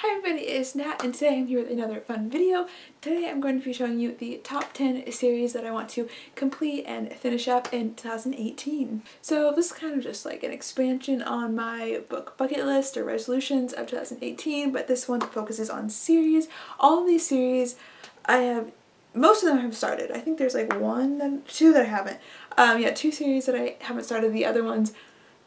Hi everybody, it's Nat and today I'm here with another fun video. Today I'm going to be showing you the top 10 series that I want to complete and finish up in 2018. So this is kind of just like an expansion on my book bucket list or resolutions of 2018, but this one focuses on series. All of these series most of them I have started. I think there's like two that I haven't. Yeah, two series that I haven't started. The other ones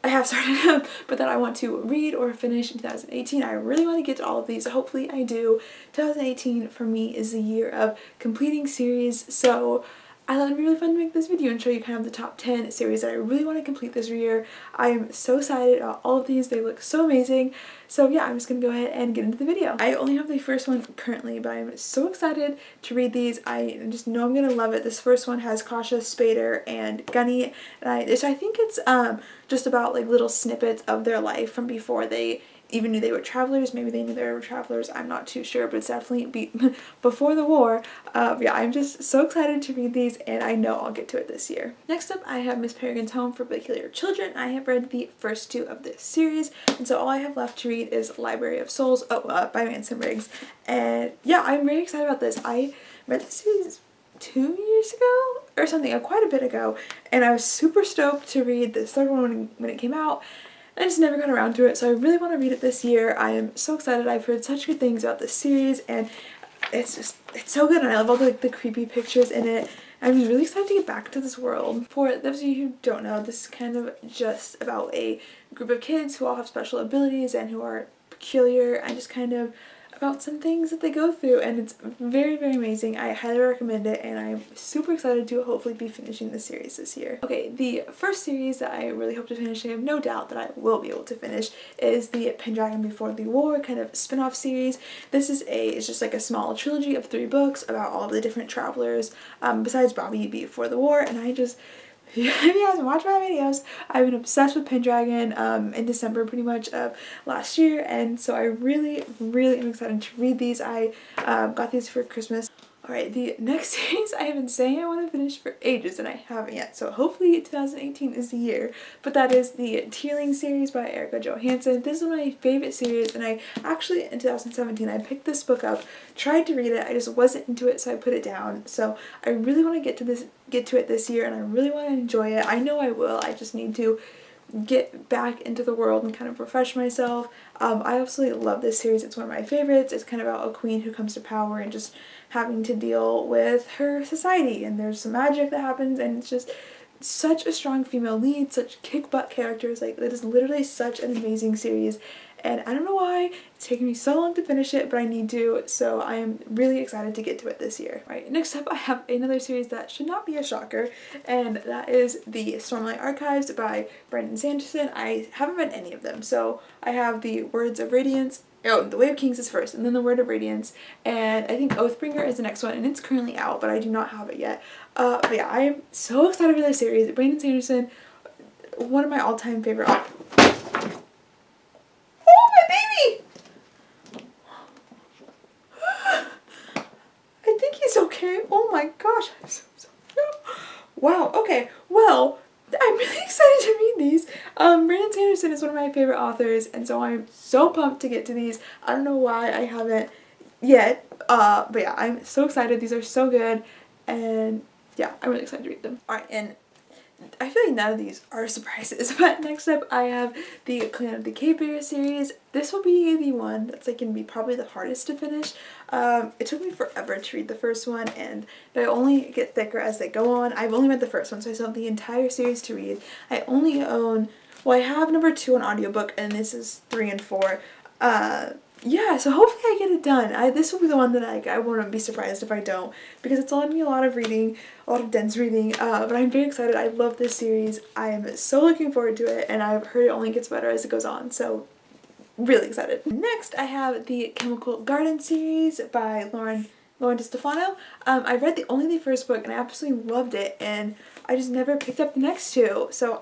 I have started but that I want to read or finish in 2018. I really want to get to all of these. Hopefully I do. 2018 for me is the year of completing series, so I thought it'd be really fun to make this video and show you kind of the top 10 series that I really want to complete this year. I am so excited about all of these. They look so amazing. So yeah, I'm just going to go ahead and get into the video. I only have the first one currently, but I'm so excited to read these. I just know I'm going to love it. This first one has Kasha, Spader, and Gunny, and I think it's just about like little snippets of their life from before they even knew they were travelers. Maybe they knew they were travelers, I'm not too sure, but it's definitely before the war. Yeah, I'm just so excited to read these, and I know I'll get to it this year. Next up, I have Miss Peregrine's Home for Peculiar Children. I have read the first two of this series, and so all I have left to read is Library of Souls by Manson Riggs. And yeah, I'm very excited about this. I read this series 2 years ago or something, quite a bit ago, and I was super stoked to read this third one when it came out. I just never got around to it, so I really want to read it this year. I am so excited. I've heard such good things about this series, and it's so good, and I love all the creepy pictures in it. I'm really excited to get back to this world. For those of you who don't know, this is kind of just about a group of kids who all have special abilities and who are peculiar, and just kind of about some things that they go through, and it's very, very amazing. I highly recommend it, and I'm super excited to hopefully be finishing the series this year. Okay, the first series that I really hope to finish, and I have no doubt that I will be able to finish, is the Pendragon Before the War kind of spin-off series. This is it's just like a small trilogy of 3 books about all of the different travelers besides Bobby before the war, and if you guys watch my videos, I've been obsessed with Pendragon in December pretty much of last year, and so I really, really am excited to read these. I got these for Christmas. Alright, the next series I have been saying I want to finish for ages and I haven't yet, so hopefully 2018 is the year, but that is the Tearling series by Erica Johansson. This is one of my favorite series, and I actually, in 2017, I picked this book up, tried to read it, I just wasn't into it, so I put it down. So I really want to get to it this year, and I really want to enjoy it. I know I will, I just need to get back into the world and kind of refresh myself. I absolutely love this series. It's one of my favorites. It's kind of about a queen who comes to power and just having to deal with her society, and there's some magic that happens, and it's just such a strong female lead, such kick-butt characters. Like, it is literally such an amazing series, and I don't know why it's taken me so long to finish it, but I need to, so I am really excited to get to it this year. Alright, next up I have another series that should not be a shocker, and that is the Stormlight Archives by Brandon Sanderson. I haven't read any of them, so I have the Words of Radiance. Oh, The Way of Kings is first, and then The Word of Radiance, and I think Oathbringer is the next one, and it's currently out, but I do not have it yet. But yeah, I am so excited for this series. Brandon Sanderson, one of my all-time favorite authors. Oh, my baby! I think he's okay. Oh my gosh, I'm so sorry. Wow, okay, well, I'm really excited to read these. Brandon Sanderson is one of my favorite authors, and so I'm so pumped to get to these. I don't know why I haven't yet, but yeah, I'm so excited. These are so good, and yeah, I'm really excited to read them. Alright, and I feel like none of these are surprises, but next up I have the Clan of the Cave Bear series. This will be the one that's like going to be probably the hardest to finish. It took me forever to read the first one, and they only get thicker as they go on. I've only read the first one, so I still have the entire series to read. I only own, well, I have number 2 on audiobook, and this is 3 and 4. Yeah, so hopefully I get it done. This will be the one that I won't be surprised if I don't, because it's allowed me a lot of reading, a lot of dense reading, but I'm very excited. I love this series. I am so looking forward to it, and I've heard it only gets better as it goes on, so really excited. Next, I have the Chemical Garden series by Lauren DeStefano. I read only the first book, and I absolutely loved it, and I just never picked up the next 2, so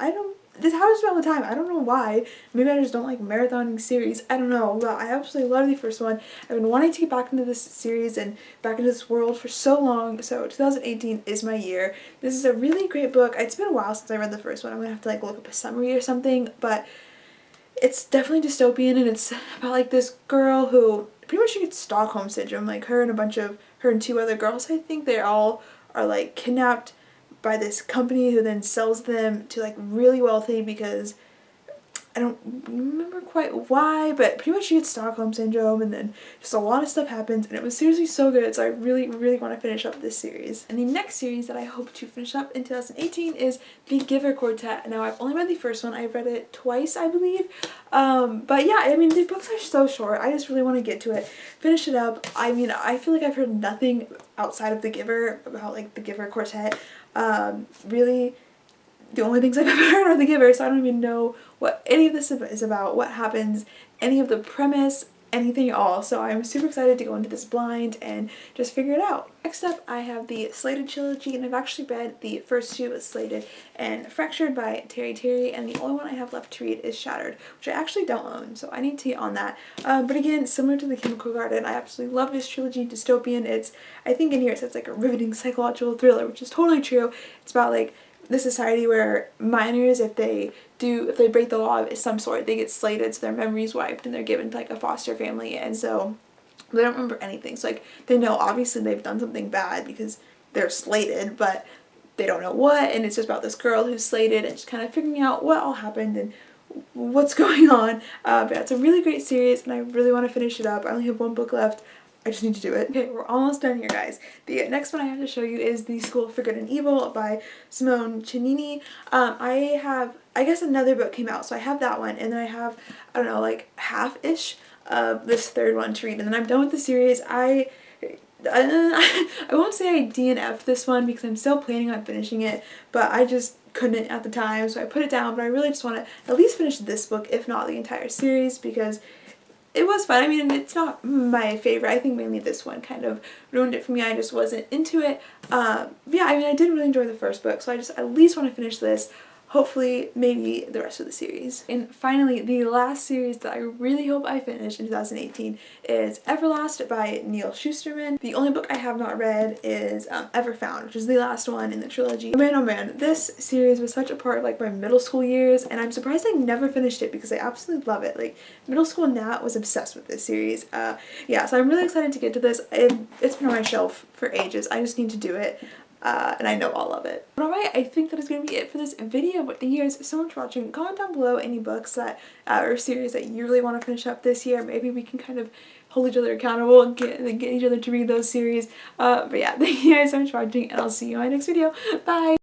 this happens to me all the time. I don't know why. Maybe I just don't like marathoning series. I don't know, but I absolutely love the first one. I've been wanting to get back into this series and back into this world for so long, so 2018 is my year. This is a really great book. It's been a while since I read the first one. I'm gonna have to like look up a summary or something, but it's definitely dystopian, and it's about like this girl who pretty much she gets Stockholm syndrome, like her and two other girls, I think. They all are like kidnapped by this company who then sells them to like really wealthy, because I don't remember quite why, but pretty much she gets Stockholm syndrome, and then just a lot of stuff happens, and it was seriously so good, so I really, really want to finish up this series. And the next series that I hope to finish up in 2018 is The Giver Quartet. Now, I've only read the first one. I've read it twice, I believe. But yeah, I mean, the books are so short. I just really want to get to it, finish it up. I mean, I feel like I've heard nothing outside of The Giver about, like, The Giver Quartet. Really, the only things I've ever heard are The Giver, so I don't even know what any of this is about, what happens, any of the premise, anything at all. So I'm super excited to go into this blind and just figure it out. Next up, I have the Slated trilogy, and I've actually read the first two, Slated and Fractured by Terry, and the only one I have left to read is Shattered, which I actually don't own, so I need to get on that. But again, similar to The Chemical Garden, I absolutely love this trilogy, dystopian. It's, I think in here it says like a riveting psychological thriller, which is totally true. It's about like the society where minors, if they break the law of some sort, they get slated, so their memory's wiped, and they're given to like a foster family, and so they don't remember anything. So like, they know obviously they've done something bad because they're slated, but they don't know what, and it's just about this girl who's slated and just kind of figuring out what all happened and what's going on. But yeah, it's a really great series, and I really want to finish it up. I only have one book left. I just need to do it. Okay, we're almost done here, guys. The next one I have to show you is The School for Good and Evil by Simone Chenini. I guess another book came out, so I have that one, and then I have, I don't know, like half-ish of this third one to read, and then I'm done with the series. I won't say I DNF'd this one because I'm still planning on finishing it, but I just couldn't at the time, so I put it down. But I really just want to at least finish this book, if not the entire series, because it was fun. I mean, it's not my favorite. I think mainly this one kind of ruined it for me. I just wasn't into it. Yeah, I mean, I did really enjoy the first book, so I just at least want to finish this. Hopefully, maybe the rest of the series. And finally, the last series that I really hope I finish in 2018 is Everlast by Neil Shusterman. The only book I have not read is Ever Found, which is the last one in the trilogy. Oh man, this series was such a part of like my middle school years, and I'm surprised I never finished it because I absolutely love it. Like, middle school Nat was obsessed with this series. Yeah, so I'm really excited to get to this. It's been on my shelf for ages. I just need to do it. And I know all of it. But alright, I think that is going to be it for this video. But thank you guys so much for watching. Comment down below any books that or series that you really want to finish up this year. Maybe we can kind of hold each other accountable and get each other to read those series. But yeah, thank you guys so much for watching, and I'll see you in my next video. Bye!